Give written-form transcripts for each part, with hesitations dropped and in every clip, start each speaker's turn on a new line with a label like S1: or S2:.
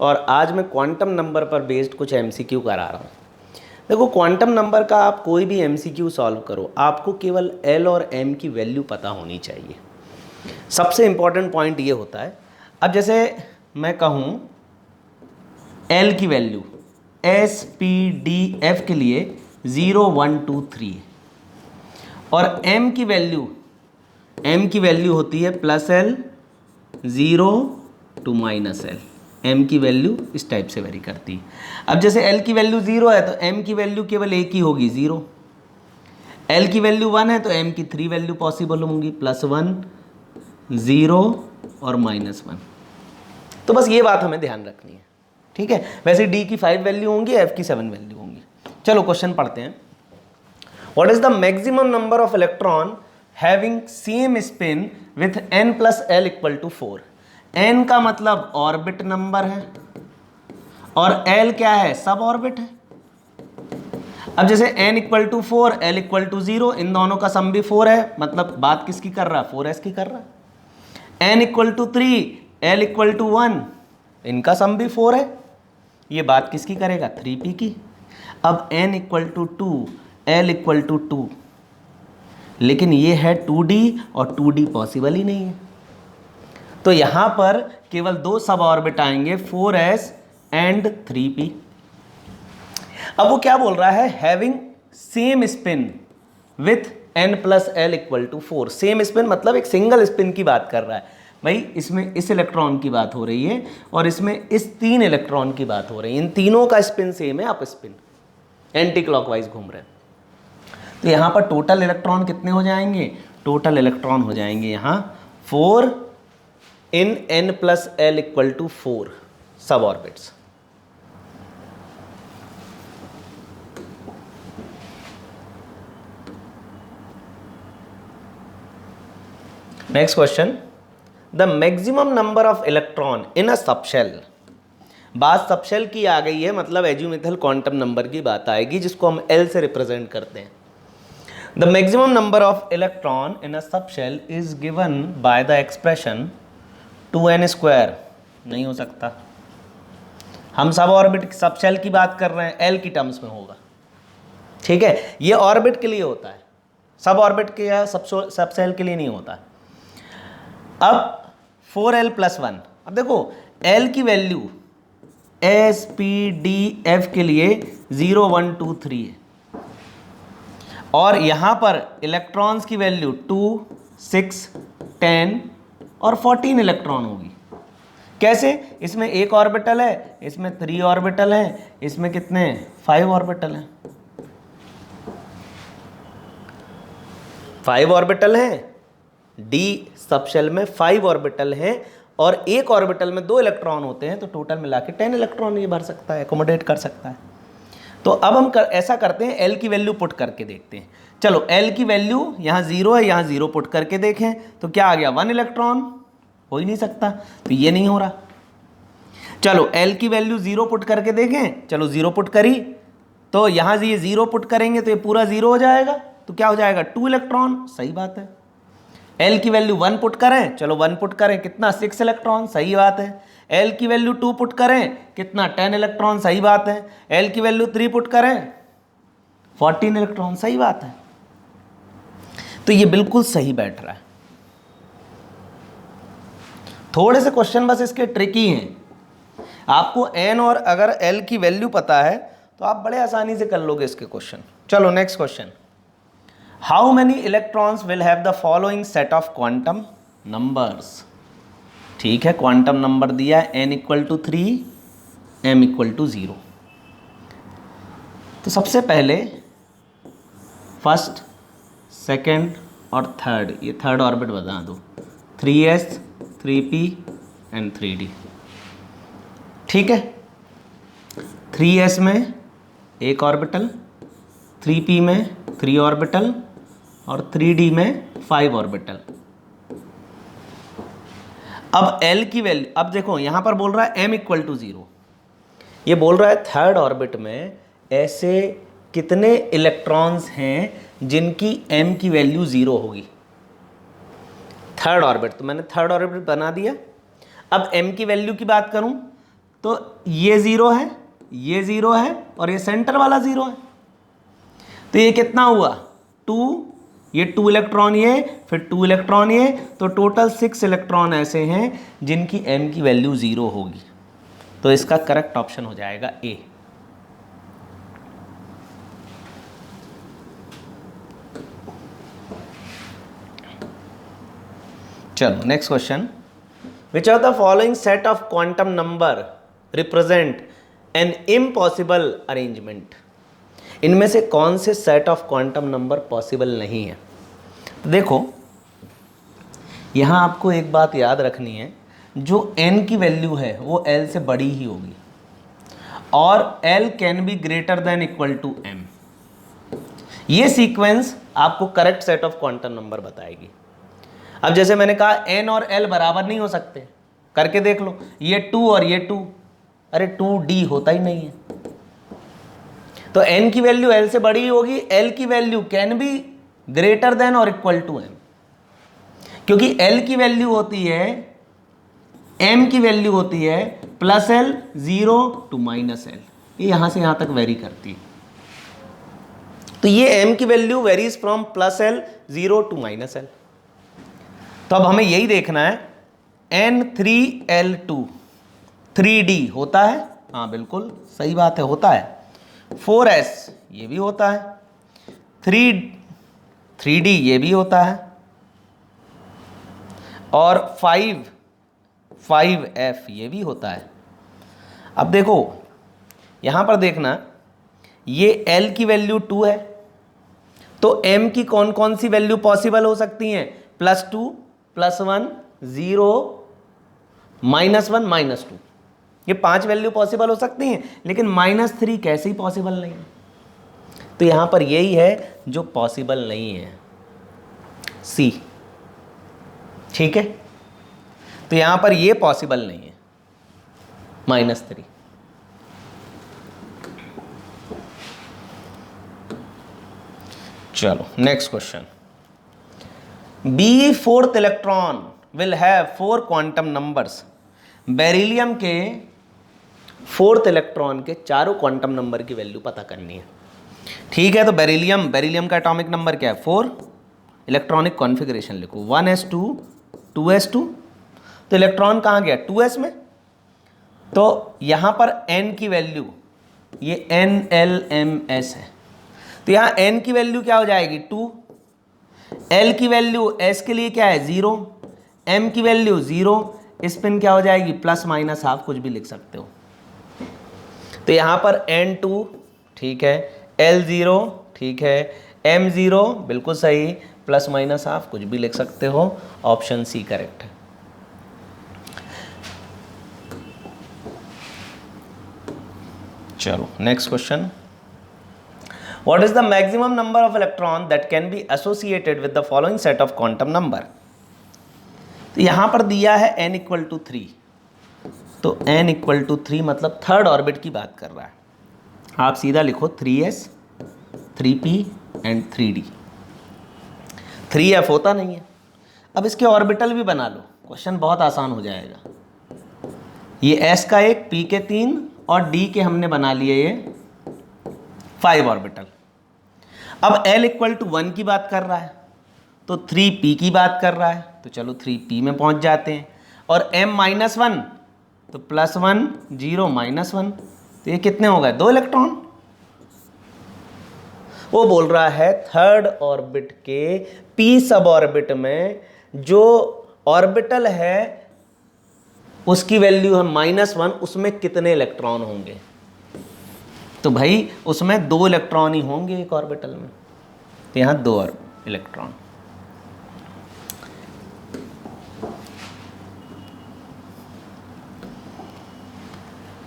S1: और आज मैं क्वांटम नंबर पर बेस्ड कुछ एमसीक्यू करा रहा हूँ। देखो, क्वांटम नंबर का आप कोई भी एमसीक्यू सॉल्व करो, आपको केवल एल और एम की वैल्यू पता होनी चाहिए। सबसे इम्पॉर्टेंट पॉइंट ये होता है। अब जैसे मैं कहूँ एल की value S P D F के लिए 0 1 2 3 और एम की वैल्यू होती है plus L 0 to minus L. M की वैल्यू इस टाइप से वेरी करती है। अब जैसे एल की वैल्यू 0 है तो एम की वैल्यू केवल एक ही होगी 0। एल की वैल्यू 1 है तो एम की 3 वैल्यू पॉसिबल होंगी, +1 0 और -1। तो बस ये बात हमें ध्यान रखनी है, ठीक है। वैसे डी की 5 वैल्यू होंगी, एफ की 7 वैल्यू होंगी। चलो क्वेश्चन पढ़ते हैं। What is the maximum number of electron having same spin with n plus L equal to 4। n का मतलब ऑर्बिट नंबर है और l क्या है, सब ऑर्बिट है। अब जैसे n equal to 4 l equal to 0, इन दोनों का सम भी 4 है, मतलब बात किसकी कर रहा है, 4s की कर रहा है। n equal to 3 l equal to 1, इनका सम भी 4 है, ये बात किसकी करेगा, 3p की। अब n equal to 2 l equal to 2, लेकिन ये है 2d और 2d पॉसिबल ही नहीं है, तो यहां पर केवल दो सब ऑर्बिट आएंगे, 4s एंड 3p। अब वो क्या बोल रहा है, having same spin with n plus L equal to 4। Same spin मतलब एक सिंगल स्पिन की बात कर रहा है भाई। इसमें इस इलेक्ट्रॉन की बात हो रही है और इसमें इस 3 इलेक्ट्रॉन की बात हो रही है। इन तीनों का स्पिन सेम है, आप स्पिन एंटी क्लॉकवाइज घूम रहे हैं। तो यहाँ पर टोटल इलेक्ट्रॉन कितने हो जाएंगे, टोटल इलेक्ट्रॉन हो जाएंगे यहाँ 4 इन n plus L equal to 4 सब orbits. Next question, the maximum number of electron in a subshell. बात सबशेल की आ गई है, मतलब एज्यूमेथल क्वांटम नंबर की बात आएगी, जिसको हम L से रिप्रेजेंट करते हैं। The maximum number of electron in a subshell is given by the expression 2n²। नहीं हो सकता, हम सब ऑर्बिट सबशेल की बात कर रहे हैं, L की टर्म्स में होगा, ठीक है। ये ऑर्बिट के लिए होता है, सब ऑर्बिट के या सबशेल के लिए नहीं होता। अब 4l + 1, अब देखो L की value S P D F के लिए 0 1 2 3 है और यहाँ पर इलेक्ट्रॉन्स की वैल्यू 2 6 10 और 14 इलेक्ट्रॉन होगी। कैसे, इसमें एक ऑर्बिटल है, इसमें 3 ऑर्बिटल हैं, इसमें कितने 5 ऑर्बिटल हैं, 5 ऑर्बिटल हैं। डी सबशेल में 5 ऑर्बिटल हैं और एक ऑर्बिटल में 2 इलेक्ट्रॉन होते हैं, तो टोटल मिला के 10 इलेक्ट्रॉन ये भर सकता है, एकोमोडेट कर सकता है। तो अब हम ऐसा करते हैं, L की वैल्यू पुट करके देखते हैं। चलो L की वैल्यू यहाँ 0 है, यहाँ 0 पुट करके देखें तो क्या आ गया, 1 इलेक्ट्रॉन, हो ही नहीं सकता, तो ये नहीं हो रहा। चलो L की वैल्यू 0 पुट करके देखें, चलो 0 पुट करी तो यहाँ ये 0 पुट करेंगे तो ये पूरा 0 हो जाएगा, तो क्या हो जाएगा, 2 इलेक्ट्रॉन, सही बात है। L की वैल्यू 1 पुट करें, चलो 1 पुट करें, कितना 6 इलेक्ट्रॉन, सही बात है। L की वैल्यू 2 पुट करें, कितना 10 इलेक्ट्रॉन, सही बात है। L की वैल्यू 3 पुट करें, 14 इलेक्ट्रॉन, सही बात है। तो ये बिल्कुल सही बैठ रहा है। थोड़े से क्वेश्चन बस इसके ट्रिकी हैं, आपको N और अगर L की वैल्यू पता है तो आप बड़े आसानी से कर लोगे इसके क्वेश्चन। चलो next question, how many electrons will have the following set of quantum numbers. ठीक है, क्वांटम नंबर दिया है n equal to 3 m equal to 0। तो सबसे पहले फर्स्ट, सेकंड और थर्ड, ये थर्ड ऑर्बिट बता दो, 3s 3p एंड 3d। ठीक है, 3s में एक ऑर्बिटल, 3p में 3 ऑर्बिटल और 3d में 5 ऑर्बिटल। अब L की वैल्यू, अब देखो यहां पर बोल रहा है m इक्वल टू 0, ये बोल रहा है थर्ड ऑर्बिट में ऐसे कितने इलेक्ट्रॉन्स हैं जिनकी m की वैल्यू 0 होगी। थर्ड ऑर्बिट, तो मैंने थर्ड ऑर्बिट बना दिया। अब m की वैल्यू की बात करूं तो ये 0 है, ये 0 है और ये सेंटर वाला 0 है। तो ये कितना हुआ 2, ये 2 इलेक्ट्रॉन ये, फिर 2 इलेक्ट्रॉन ये, तो टोटल 6 इलेक्ट्रॉन ऐसे हैं जिनकी m की वैल्यू 0 होगी। तो इसका करेक्ट ऑप्शन हो जाएगा ए। चलो next question, which of the following set of quantum number represent an impossible arrangement. इनमें से कौन से set of quantum number possible नहीं है। तो देखो यहां आपको एक बात याद रखनी है, जो n की वैल्यू है वो l से बड़ी ही होगी और l can be greater than equal to m। ये सीक्वेंस आपको correct set of quantum number बताएगी। अब जैसे मैंने कहा n और l बराबर नहीं हो सकते, करके देख लो, ये 2 और ये 2, अरे 2d होता ही नहीं है। तो n की वैल्यू l से बड़ी होगी, l की value can be greater than और इक्वल टू m, क्योंकि l की वैल्यू होती है, m की वैल्यू होती है plus l 0 to minus l, ये यहां से यहां तक वेरी करती है। तो ये m की value varies from plus l 0 to minus l। तो अब हमें यही देखना है, N3L2 3D होता है, हाँ बिल्कुल सही बात है, होता है। 4s ये भी होता है, 3D ये भी होता है, और 5F ये भी होता है। अब देखो यहां पर देखना, ये l की वैल्यू 2 है, तो m की कौन कौन सी वैल्यू पॉसिबल हो सकती हैं, +2, +1, 0, -1, -2, ये 5 वैल्यू पॉसिबल हो सकती हैं, लेकिन -3 कैसे ही पॉसिबल नहीं है। तो यहां पर यही है जो पॉसिबल नहीं है, C। ठीक है, तो यहां पर ये पॉसिबल नहीं है, -3। चलो next question, B fourth electron will have 4 quantum numbers. Beryllium के 4th इलेक्ट्रॉन के चारों क्वांटम नंबर की वैल्यू पता करनी है। ठीक है, तो बेरिलियम का एटॉमिक नंबर क्या है 4, इलेक्ट्रॉनिक कॉन्फ़िगरेशन लिखो 1s2 2s2, तो इलेक्ट्रॉन कहाँ गया 2s में, तो यहाँ पर n की वैल्यू ये NLMS है, तो यहाँ n की वैल्यू क्या हो जाएगी 2, l की वैल्यू s के लिए क्या है 0, m की वैल्यू 0, स्पिन क्या हो जाएगी ±½ कुछ भी लिख सकते हो। तो यहाँ पर N2 ठीक है, L0 ठीक है, M0 बिल्कुल सही, ±½ कुछ भी लिख सकते हो, ऑप्शन सी करेक्ट है। चलो next question, what is the maximum number of electron that can be associated with the following set of quantum number. तो यहां पर दिया है n = 3, तो n = 3 मतलब थर्ड ऑर्बिट की बात कर रहा है। आप सीधा लिखो 3s 3p and 3d। 3f होता नहीं है। अब इसके ऑर्बिटल भी बना लो, क्वेश्चन बहुत आसान हो जाएगा। ये s का 1, p के 3 और d के हमने बना लिए ये 5 ऑर्बिटल। अब l = 1 की बात कर रहा है, तो 3p की बात कर रहा है, तो चलो 3p में पहुंच जाते हैं। और m-1 तो +1 0 -1, तो ये कितने हो गए 2 इलेक्ट्रॉन। वो बोल रहा है थर्ड ऑर्बिट के p सब ऑर्बिट में जो ऑर्बिटल है उसकी वैल्यू है -1, उसमें कितने इलेक्ट्रॉन होंगे। तो भाई उसमें 2 इलेक्ट्रॉन ही होंगे एक ऑर्बिटल में, तो यहाँ 2 electron.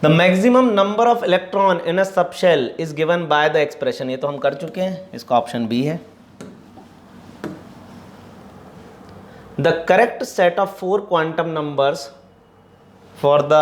S1: The maximum number of electron in a subshell is given by the expression, ये तो हम कर चुके हैं, इसका ऑप्शन बी है। The correct set of 4 quantum numbers for the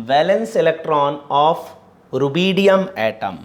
S1: valence electron of rubidium atom.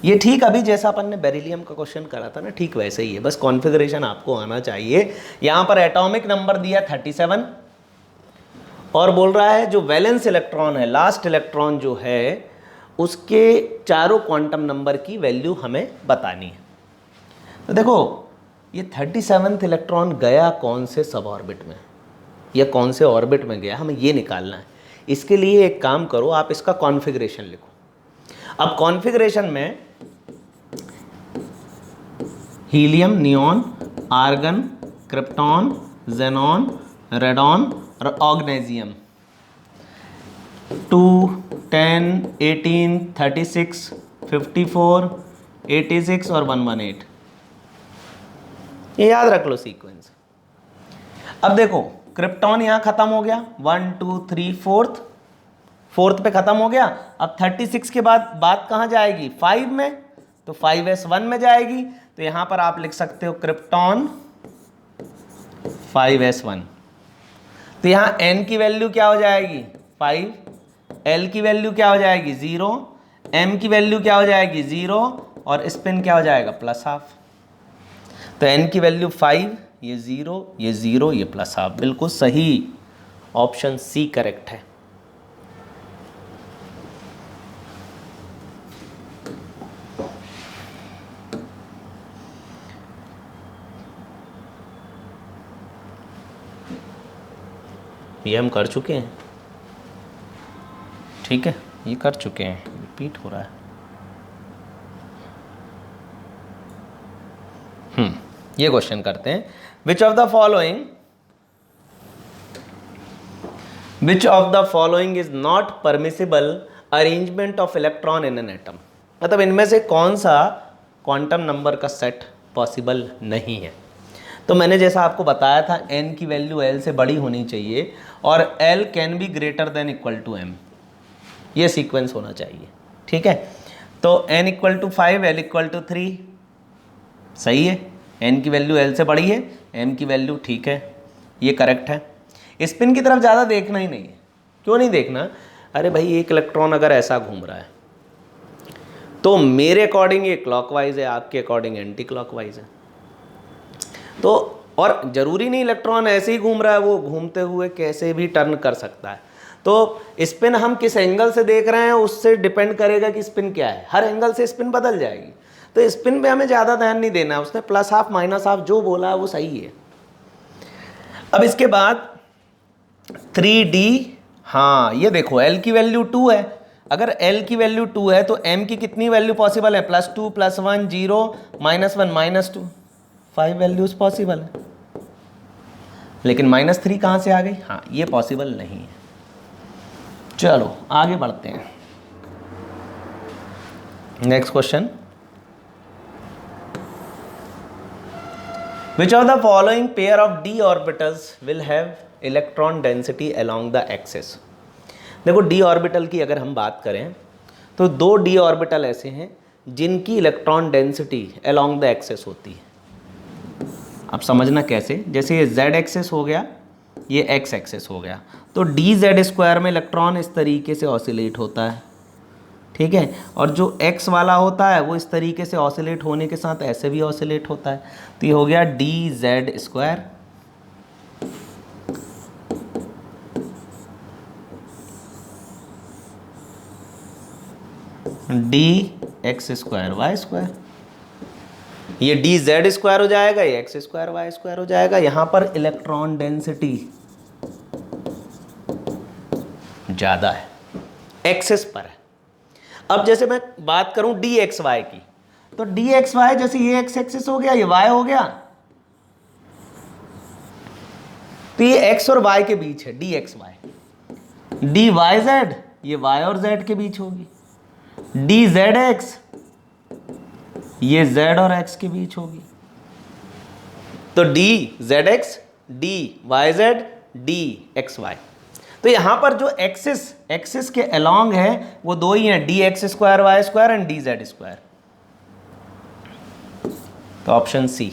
S1: ये ठीक अभी जैसा अपन ने बेरिलियम का क्वेश्चन करा था ना, ठीक वैसे ही है, बस कॉन्फ़िगरेशन आपको आना चाहिए। यहां पर एटॉमिक नंबर दिया 37 और बोल रहा है जो वैलेंस इलेक्ट्रॉन है, लास्ट इलेक्ट्रॉन जो है, उसके चारों क्वांटम नंबर की वैल्यू हमें बतानी है। तो देखो ये 37वां इलेक्ट्रॉन गया कौन से सब ऑर्बिट में या कौन से ऑर्बिट में गया, हमें ये निकालना है। इसके लिए एक काम करो, आप इसका कॉन्फ़िगरेशन लिखो। अब कॉन्फ़िगरेशन में helium, neon, argon, krypton, xenon, radon और ऑर्गेनेशियम 2, 10, 18, 36, 54, 86 और 118, ये याद रख लो सीक्वेंस। अब देखो क्रिप्टॉन यहाँ खत्म हो गया, 1 2 3 फोर्थ पे खत्म हो गया। अब 36 के बाद बात कहाँ जाएगी, 5 में, तो 5s1 में जाएगी। तो यहाँ पर आप लिख सकते हो क्रिप्टॉन 5s1। तो यहाँ n की वैल्यू क्या हो जाएगी 5, l की वैल्यू क्या हो जाएगी 0, m की वैल्यू क्या हो जाएगी 0 और स्पिन क्या हो जाएगा +½ तो n की वैल्यू 5, ये 0, ये 0, ये +½ बिल्कुल सही, ऑप्शन सी करेक्ट है। ये हम कर चुके हैं, ठीक है, ये कर चुके हैं, रिपीट हो रहा है। ये क्वेश्चन करते हैं, which of the following is not permissible arrangement of electron in an atom. मतलब इनमें से कौन सा क्वांटम नंबर का सेट पॉसिबल नहीं है। तो मैंने जैसा आपको बताया था n की वैल्यू l से बड़ी होनी चाहिए और l can be greater than equal to m, ये सीक्वेंस होना चाहिए, ठीक है। तो n = 5, l = 3, सही है। n की वैल्यू l से बड़ी है, m की वैल्यू ठीक है, ये करेक्ट है। स्पिन की तरफ ज़्यादा देखना ही नहीं है। क्यों नहीं देखना, अरे भाई एक इलेक्ट्रॉन अगर ऐसा घूम रहा है तो मेरे अकॉर्डिंग ये क्लॉकवाइज है, आपके अकॉर्डिंग एंटी क्लॉकवाइज है। तो और ज़रूरी नहीं इलेक्ट्रॉन ऐसे ही घूम रहा है, वो घूमते हुए कैसे भी टर्न कर सकता है। तो स्पिन हम किस एंगल से देख रहे हैं उससे डिपेंड करेगा कि स्पिन क्या है, हर एंगल से स्पिन बदल जाएगी। तो स्पिन पे हमें ज़्यादा ध्यान नहीं देना है, उसने +½ -½ जो बोला है वो सही है। अब इसके बाद 3D, हाँ ये देखो l की वैल्यू 2 है, अगर l की वैल्यू 2 है तो m की कितनी वैल्यू पॉसिबल है, +2, +1, 0, -1, -2, 5 वैल्यूज पॉसिबल है। लेकिन -3 कहाँ से आ गई, हाँ ये पॉसिबल नहीं है। चलो आगे बढ़ते हैं, next question, which of the following pair of d orbitals will have electron density along the axis. देखो d ऑर्बिटल की अगर हम बात करें तो 2 d ऑर्बिटल ऐसे हैं जिनकी electron density along the axis होती है। अब समझना कैसे, जैसे ये z एक्सिस हो गया, ये x एक्सिस हो गया, तो dz² में इलेक्ट्रॉन इस तरीके से ऑसिलेट होता है, ठीक है। और जो x वाला होता है वो इस तरीके से ऑसिलेट होने के साथ ऐसे भी ऑसिलेट होता है। तो ये हो गया dz², dx² y², ये dz² हो जाएगा, ये x² y² हो जाएगा। यहाँ पर इलेक्ट्रॉन डेंसिटी ज़्यादा है, एक्सिस पर है। अब जैसे मैं बात करूं dxy की, तो dxy जैसे ये x एक्सिस हो गया, ये y हो गया, तो ये x और y के बीच है dxy। dyz ये y और z के बीच होगी, dzx ये z और x के बीच होगी। तो dzx, dyz, dxy। तो यहां पर जो एक्सिस के अलोंग है वो 2 ही हैं, dx² y² एंड dz²। तो ऑप्शन सी